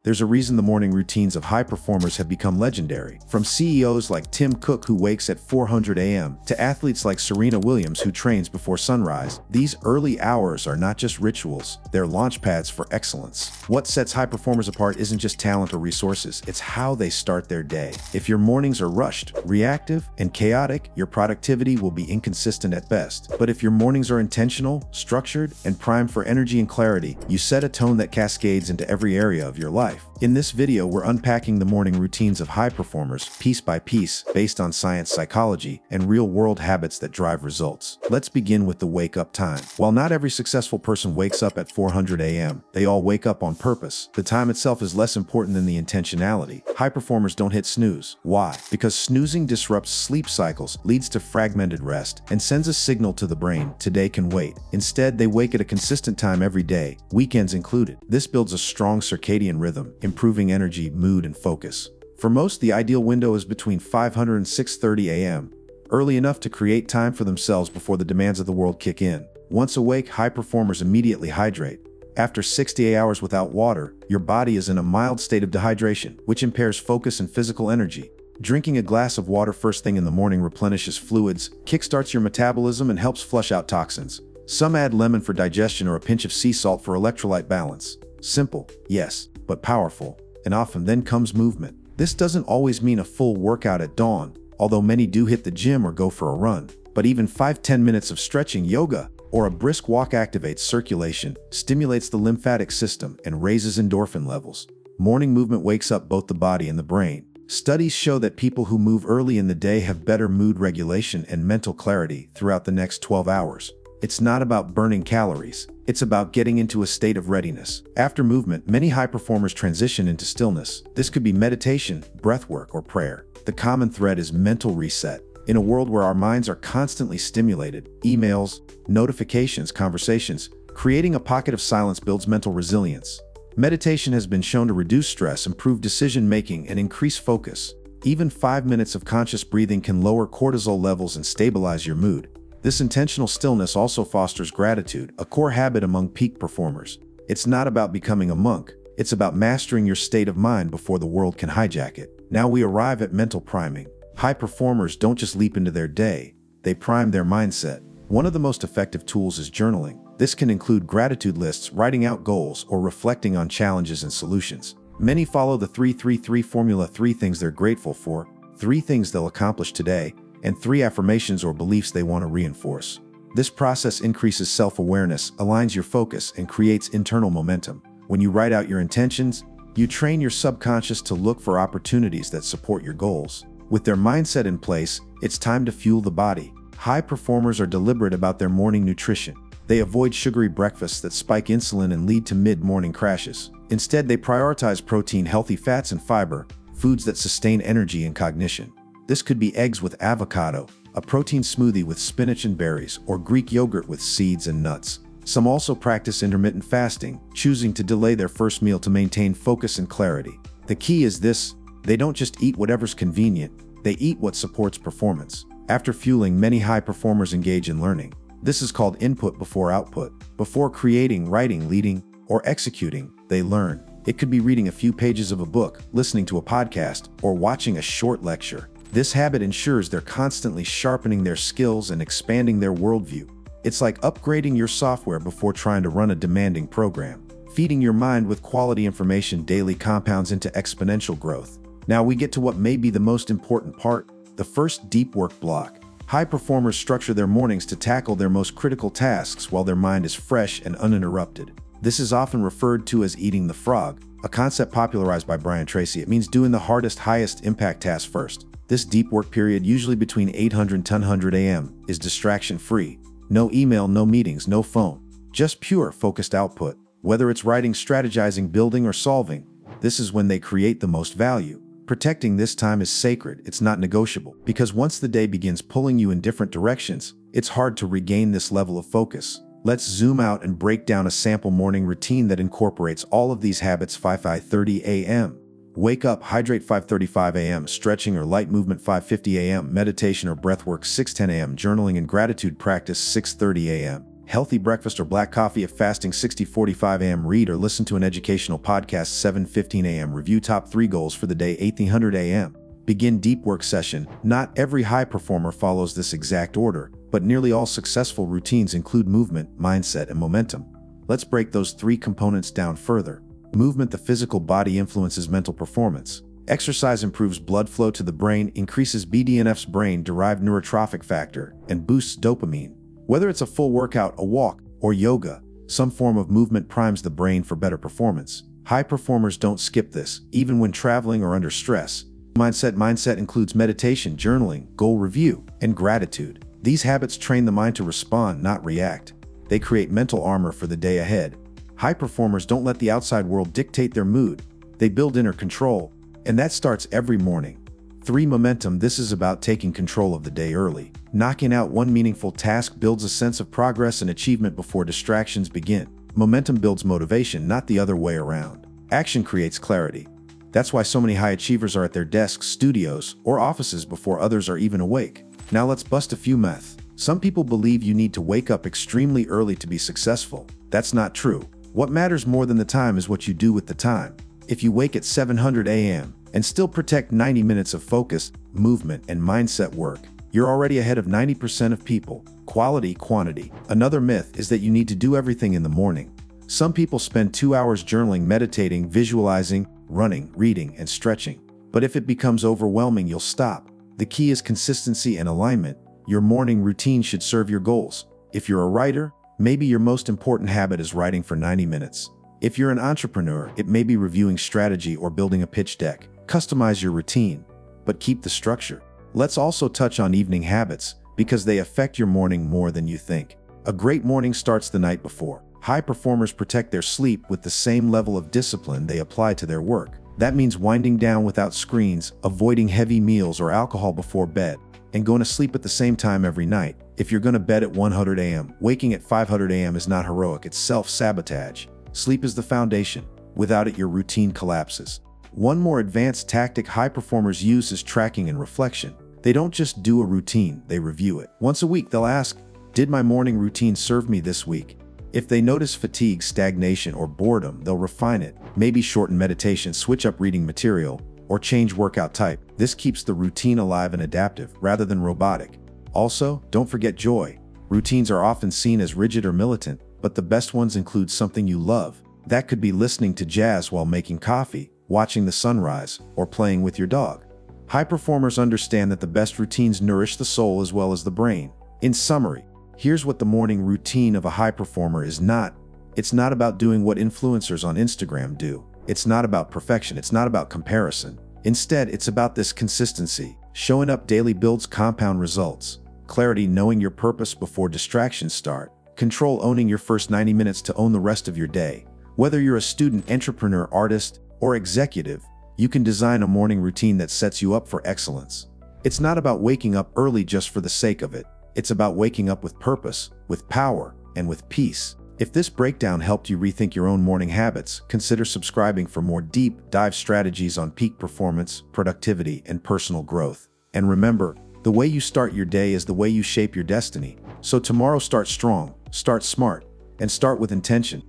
There's a reason the morning routines of high performers have become legendary. From CEOs like Tim Cook, who wakes at 400 a.m., to athletes like Serena Williams, who trains before sunrise, these early hours are not just rituals, they're launch pads for excellence. What sets high performers apart isn't just talent or resources, it's how they start their day. If your mornings are rushed, reactive, and chaotic, your productivity will be inconsistent at best. But if your mornings are intentional, structured, and primed for energy and clarity, you set a tone that cascades into every area of your life. In this video, we're unpacking the morning routines of high performers, piece by piece, based on science, psychology, and real-world habits that drive results. Let's begin with the wake-up time. While not every successful person wakes up at 400 a.m., they all wake up on purpose. The time itself is less important than the intentionality. High performers don't hit snooze. Why? Because snoozing disrupts sleep cycles, leads to fragmented rest, and sends a signal to the brain, today can wait. Instead, they wake at a consistent time every day, weekends included. This builds a strong circadian rhythm, improving energy, mood, and focus. For most, the ideal window is between 500 and 6:30 a.m., early enough to create time for themselves before the demands of the world kick in. Once awake, high performers immediately hydrate. After 68 hours without water, your body is in a mild state of dehydration, which impairs focus and physical energy. Drinking a glass of water first thing in the morning replenishes fluids, kickstarts your metabolism, and helps flush out toxins. Some add lemon for digestion or a pinch of sea salt for electrolyte balance. Simple, yes, but powerful. And often then comes movement. This doesn't always mean a full workout at dawn, although many do hit the gym or go for a run. But even 5-10 minutes of stretching, yoga, or a brisk walk activates circulation, stimulates the lymphatic system, and raises endorphin levels. Morning movement wakes up both the body and the brain. Studies show that people who move early in the day have better mood regulation and mental clarity throughout the next 12 hours. It's not about burning calories. It's about getting into a state of readiness. After movement, many high performers transition into stillness. This could be meditation, breathwork, or prayer. The common thread is mental reset. In a world where our minds are constantly stimulated, emails, notifications, conversations, creating a pocket of silence builds mental resilience. Meditation has been shown to reduce stress, improve decision-making, and increase focus. Even 5 minutes of conscious breathing can lower cortisol levels and stabilize your mood. This intentional stillness also fosters gratitude, a core habit among peak performers. It's not about becoming a monk. It's about mastering your state of mind before the world can hijack it. Now we arrive at mental priming. High performers don't just leap into their day, they prime their mindset. One of the most effective tools is journaling. This can include gratitude lists, writing out goals, or reflecting on challenges and solutions. Many follow the 3-3-3 formula: 3 things they're grateful for, 3 things they'll accomplish today, and 3 affirmations or beliefs they want to reinforce. This process increases self-awareness, aligns your focus, and creates internal momentum. When you write out your intentions, you train your subconscious to look for opportunities that support your goals. With their mindset in place, it's time to fuel the body. High performers are deliberate about their morning nutrition. They avoid sugary breakfasts that spike insulin and lead to mid-morning crashes. Instead, they prioritize protein, healthy fats, and fiber, foods that sustain energy and cognition. This could be eggs with avocado, a protein smoothie with spinach and berries, or Greek yogurt with seeds and nuts. Some also practice intermittent fasting, choosing to delay their first meal to maintain focus and clarity. The key is this: they don't just eat whatever's convenient, they eat what supports performance. After fueling, many high performers engage in learning. This is called input before output. Before creating, writing, leading, or executing, they learn. It could be reading a few pages of a book, listening to a podcast, or watching a short lecture. This habit ensures they're constantly sharpening their skills and expanding their worldview. It's like upgrading your software before trying to run a demanding program. Feeding your mind with quality information daily compounds into exponential growth. Now we get to what may be the most important part, the first deep work block. High performers structure their mornings to tackle their most critical tasks while their mind is fresh and uninterrupted. This is often referred to as eating the frog, a concept popularized by Brian Tracy. It means doing the hardest, highest impact tasks first. This deep work period, usually between 800 and 1000 a.m., is distraction-free. No email, no meetings, no phone. Just pure, focused output. Whether it's writing, strategizing, building, or solving, this is when they create the most value. Protecting this time is sacred, it's not negotiable, because once the day begins pulling you in different directions, it's hard to regain this level of focus. Let's zoom out and break down a sample morning routine that incorporates all of these habits. 5:30 a.m. Wake up, hydrate. 5:35 a.m. Stretching or light movement. 5:50 a.m. Meditation or breathwork. 6:10 a.m. Journaling and gratitude practice. 6:30 a.m. healthy breakfast or black coffee if fasting 6:45 a.m. Read or listen to an educational podcast 7:15 a.m. Review top 3 goals for the day 8:00 a.m. Begin deep work session. Not every high performer follows this exact order, but nearly all successful routines include movement, mindset, and momentum. Let's break those 3 components down further. Movement. The physical body influences mental performance. Exercise improves blood flow to the brain, increases BDNF's brain-derived neurotrophic factor, and boosts dopamine. Whether it's a full workout, a walk, or yoga, some form of movement primes the brain for better performance. High performers don't skip this, even when traveling or under stress. Mindset includes meditation, journaling, goal review, and gratitude. These habits train the mind to respond, not react. They create mental armor for the day ahead. High performers don't let the outside world dictate their mood. They build inner control, and that starts every morning. 3. Momentum. This is about taking control of the day early. Knocking out one meaningful task builds a sense of progress and achievement before distractions begin. Momentum builds motivation, not the other way around. Action creates clarity. That's why so many high achievers are at their desks, studios, or offices before others are even awake. Now let's bust a few myths. Some people believe you need to wake up extremely early to be successful. That's not true. What matters more than the time is what you do with the time. If you wake at 7:00 a.m. and still protect 90 minutes of focus, movement, and mindset work, you're already ahead of 90% of people. Quality, quantity. Another myth is that you need to do everything in the morning. Some people spend 2 hours journaling, meditating, visualizing, running, reading, and stretching. But if it becomes overwhelming, you'll stop. The key is consistency and alignment. Your morning routine should serve your goals. If you're a writer, maybe your most important habit is writing for 90 minutes. If you're an entrepreneur, it may be reviewing strategy or building a pitch deck. Customize your routine, but keep the structure. Let's also touch on evening habits, because they affect your morning more than you think. A great morning starts the night before. High performers protect their sleep with the same level of discipline they apply to their work. That means winding down without screens, avoiding heavy meals or alcohol before bed, and going to sleep at the same time every night. If you're going to bed at 1:00 a.m., waking at 5:00 a.m. is not heroic, it's self-sabotage. Sleep is the foundation. Without it, your routine collapses. One more advanced tactic high performers use is tracking and reflection. They don't just do a routine, they review it. Once a week, they'll ask, did my morning routine serve me this week? If they notice fatigue, stagnation, or boredom, they'll refine it. Maybe shorten meditation, switch up reading material, or change workout type. This keeps the routine alive and adaptive, rather than robotic. Also, don't forget joy. Routines are often seen as rigid or militant, but the best ones include something you love. That could be listening to jazz while making coffee, watching the sunrise, or playing with your dog. High performers understand that the best routines nourish the soul as well as the brain. In summary, here's what the morning routine of a high performer is not. It's not about doing what influencers on Instagram do. It's not about perfection. It's not about comparison. Instead, it's about this consistency. Showing up daily builds compound results. Clarity, knowing your purpose before distractions start. Control, owning your first 90 minutes to own the rest of your day. Whether you're a student, entrepreneur, artist, or executive, you can design a morning routine that sets you up for excellence. It's not about waking up early just for the sake of it. It's about waking up with purpose, with power, and with peace. If this breakdown helped you rethink your own morning habits, consider subscribing for more deep dive strategies on peak performance, productivity, and personal growth. And remember, the way you start your day is the way you shape your destiny. So tomorrow, start strong, start smart, and start with intention.